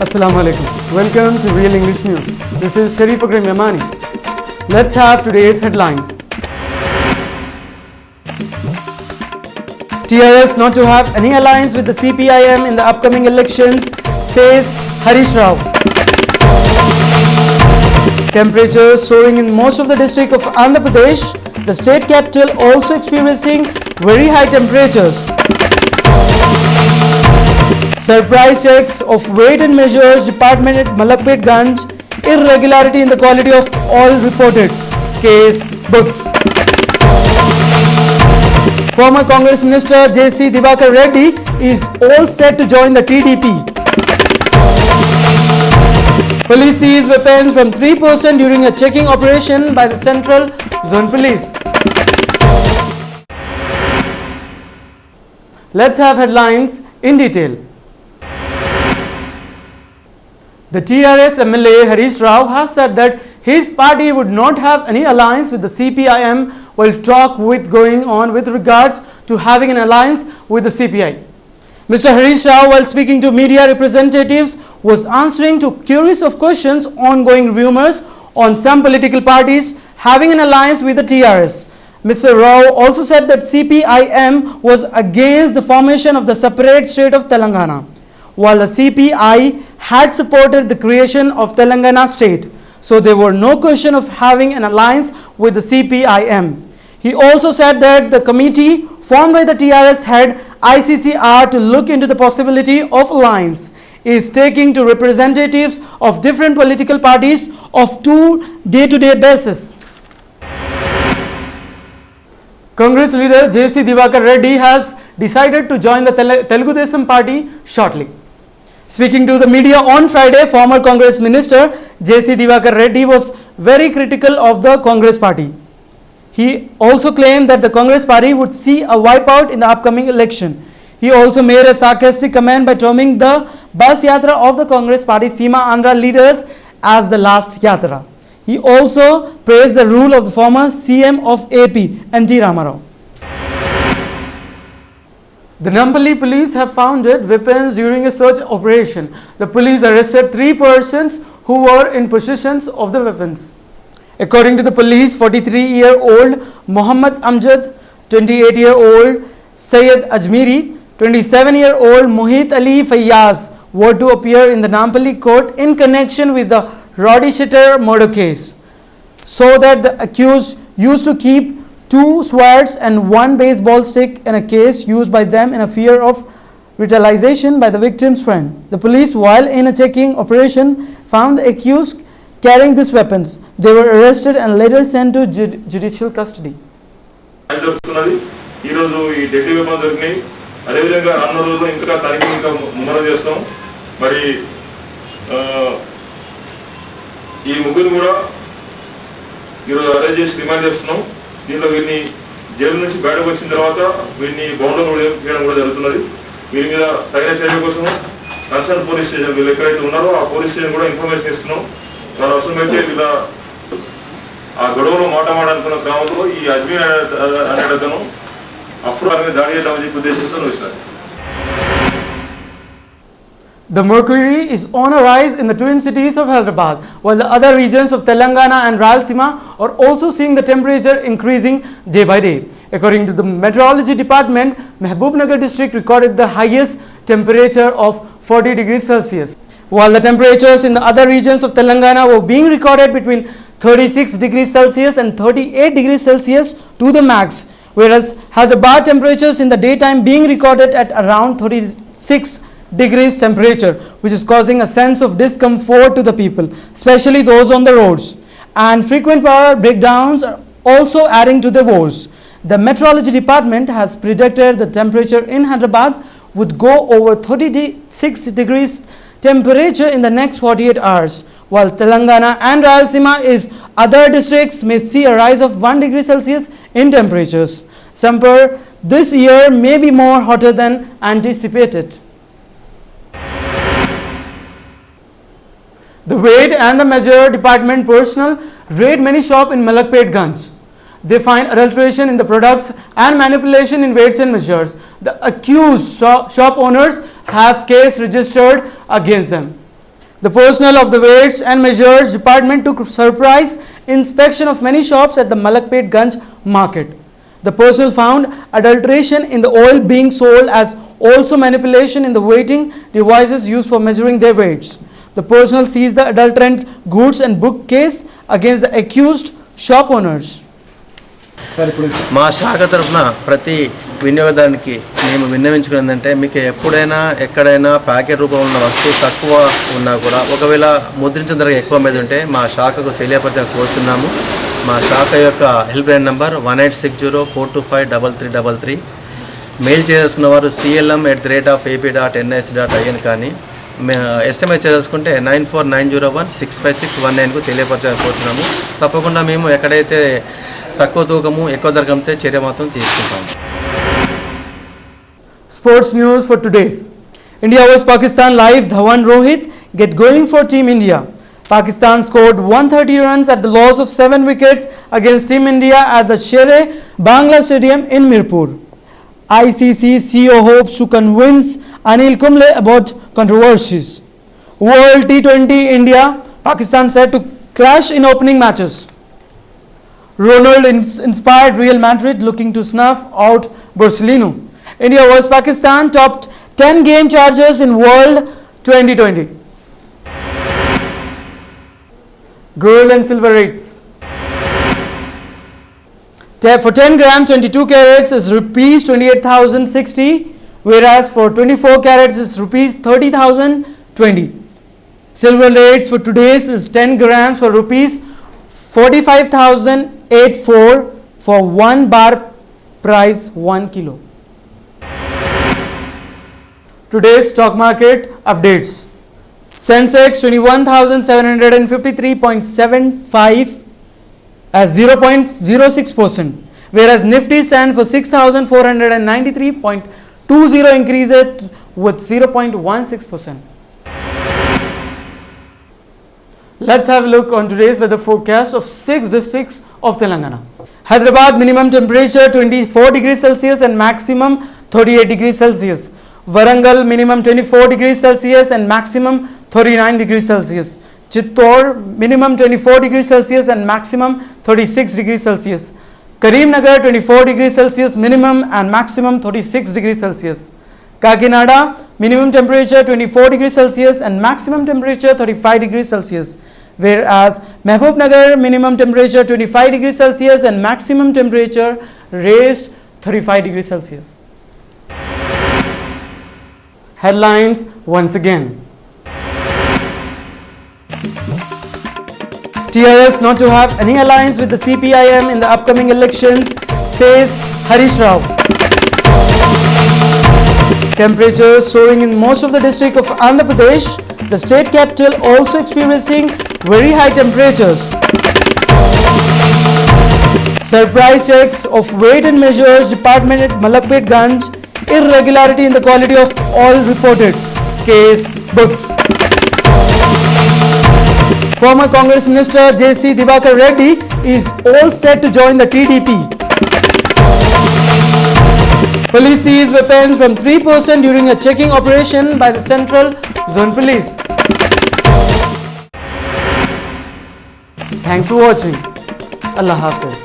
Assalamu alaikum. Welcome to Real English News. This is Sharif Akram Yamani. Let's have today's headlines. TRS not to have any alliance with the CPIM in the upcoming elections, says Harish Rao. Temperatures soaring in most of the district of Andhra Pradesh. The state capital also experiencing very high temperatures. Surprise checks of weight and measures department at Malakpetganj. Irregularity in the quality of oil reported. Case booked. Former Congress Minister J.C. Divakar Reddy is all set to join the TDP. Police seized weapons from 3 persons during a checking operation by the Central Zone Police. Let's have headlines in detail. The TRS MLA Harish Rao has said that his party would not have any alliance with the CPIM while talk with going on with regards to having an alliance with the CPI. Mr. Harish Rao, while speaking to media representatives, was answering to curious of questions ongoing rumors on some political parties having an alliance with the TRS. Mr. Rao also said that CPIM was against the formation of the separate state of Telangana, while the CPI had supported the creation of Telangana state. So there were no question of having an alliance with the CPIM. He also said that the committee formed by the TRS head ICCR to look into the possibility of alliance is taking to representatives of different political parties of two day-to-day basis. Congress leader J.C. Divakar Reddy has decided to join the Telugu Desam party shortly. Speaking to the media on Friday, former Congress Minister J.C. Divakar Reddy was very critical of the Congress party. He also claimed that the Congress party would see a wipeout in the upcoming election. He also made a sarcastic comment by terming the bus yatra of the Congress party Seema Andhra leaders as the last yatra. He also praised the rule of the former CM of AP, N.T. Ramarao. The Nampally police have found weapons during a search operation. The police arrested 3 persons who were in possession of the weapons. According to the police, 43-year-old Muhammad Amjad, 28-year-old Syed Ajmeri, 27-year-old Mohit Ali Fayyaz were to appear in the Nampally court in connection with the Roddy Shetter murder case, so that the accused used to keep 2 swords and 1 baseball stick in a case used by them in a fear of retaliation by the victim's friend. The police, while in a checking operation, found the accused carrying these weapons. They were arrested and later sent to judicial custody. ఈ ముగ్గురు కూడా ఈరోజు arrest చేసి remand చేస్తున్నాం. దీనిలో వీరిని jail నుంచి బయటకు వచ్చిన తర్వాత వీరిని బౌండర్ చేయడం కూడా జరుగుతున్నది. వీరి మీద తగిన చర్య కోసం కన్సర్న్ పోలీస్ స్టేషన్ వీళ్ళు ఎక్కడైతే ఉన్నారో ఆ పోలీస్ స్టేషన్ కూడా ఇన్ఫర్మేషన్ ఇస్తున్నాం. వాళ్ళ అవసరమైతే వీళ్ళ ఆ గొడవలో మాట్లాడాలనుకున్న క్రమంలో ఈ అజ్మీర్ అనేటతను అప్పుడు వారి మీద దాడి చేద్దామని చెప్పి ఉద్దేశంతో వచ్చినారు. The mercury is on a rise in the twin cities of Hyderabad, while the other regions of Telangana and Rayalaseema are also seeing the temperature increasing day by day. According to the Meteorology Department, Mahbubnagar district recorded the highest temperature of 40 degrees Celsius, while the temperatures in the other regions of Telangana were being recorded between 36 degrees Celsius and 38 degrees Celsius to the max, whereas Hyderabad temperatures in the daytime being recorded at around 36 degrees temperature, which is causing a sense of discomfort to the people, especially those on the roads, and frequent power breakdowns are also adding to the woes. The Meteorology Department has predicted the temperature in Hyderabad would go over 36 degrees temperature in the next 48 hours, while Telangana and Rayalaseema is other districts may see a rise of 1 degree Celsius in temperatures. Summer this year may be more hotter than anticipated. The Weight and the Measure Department personnel raid many shops in Malakpetganj. They find adulteration in the products and manipulation in weights and measures. The accused shop owners have case registered against them. The personnel of the Weights and Measures Department took surprise inspection of many shops at the Malakpet Ganj market. The personnel found adulteration in the oil being sold as also manipulation in the weighting devices used for measuring their weights. The personnel seized the adulterant goods and booked case against the accused shop owners. మా శాఖ తరఫున ప్రతి వినియోగదారునికి మేము విన్నవించుకున్నదంటే మీకు ఎప్పుడైనా ఎక్కడైనా packet రూపంలో ఉన్న వస్తువు తక్కువ ఉన్నా కూడా ఒకవేళ ముద్రించిన ధర ఎక్కువ మీద ఉంటే మా శాఖకు తెలియపరచని కోరుతున్నాము. మా శాఖ యొక్క హెల్ప్ లైన్ నంబర్ 186042533333. మెయిల్ చేసుకున్న వారు clm@ap.nic.in కానీ SMS చేసుకుంటే 9490165619కు తెలియపరచాలని కోరుతున్నాము. తప్పకుండా మేము ఎక్కడైతే తక్కువ తూకము ఎక్కువ ధర కమ్మితే చర్య మాత్రం తీసుకుంటాము. Sports news for today's. India vs Pakistan live. Dhawan Rohit get going for Team India. Pakistan scored 130 runs at the loss of 7 wickets against Team India at the Sher-e Bangla Stadium in Mirpur. ICC CEO hopes to convince Anil Kumble about controversies. World T20 India Pakistan set to clash in opening matches. Ronald inspired Real Madrid looking to snuff out Barcelona. India vs Pakistan topped 10 game charges in World 2020. Gold and silver rates. For 10 grams 22 carats is rupees 28,060, whereas for 24 carats is rupees 30,020. Silver rates for today's is 10 grams for rupees 45,084 for 1 bar price 1 kilo. Today's stock market updates. Sensex 21,753.75 as 0.06%, whereas Nifty stand for 6,493.20 increase it with 0.16%. Let's have a look on today's weather forecast of 6 districts of Telangana. Hyderabad minimum temperature 24 degrees Celsius and maximum 38 degrees Celsius. Warangal minimum 24 degrees Celsius and maximum 39 degrees Celsius. Chittor minimum 24 degrees Celsius and maximum 36 degrees Celsius. Karimnagar 24 degrees Celsius minimum and maximum 36 degrees Celsius. Kakinada minimum temperature 24 degrees Celsius and maximum temperature 35 degrees Celsius, whereas Mehbubnagar minimum temperature 25 degrees Celsius and maximum temperature raised 35 degrees Celsius. Headlines once again. TRS not to have any alliance with the CPIM in the upcoming elections, says Harish Rao. Temperatures soaring in most of the district of Andhra Pradesh. The state capital also experiencing very high temperatures. Surprise checks of Weight and Measures Department at Malakpet Ganj. Irregularity in the quality of oil reported. Case booked. Former Congress Minister J.C. Divakar Reddy is all set to join the TDP. Police seized weapons from 3 persons during a checking operation by the Central Zone Police. Thanks for watching. Allah Hafiz.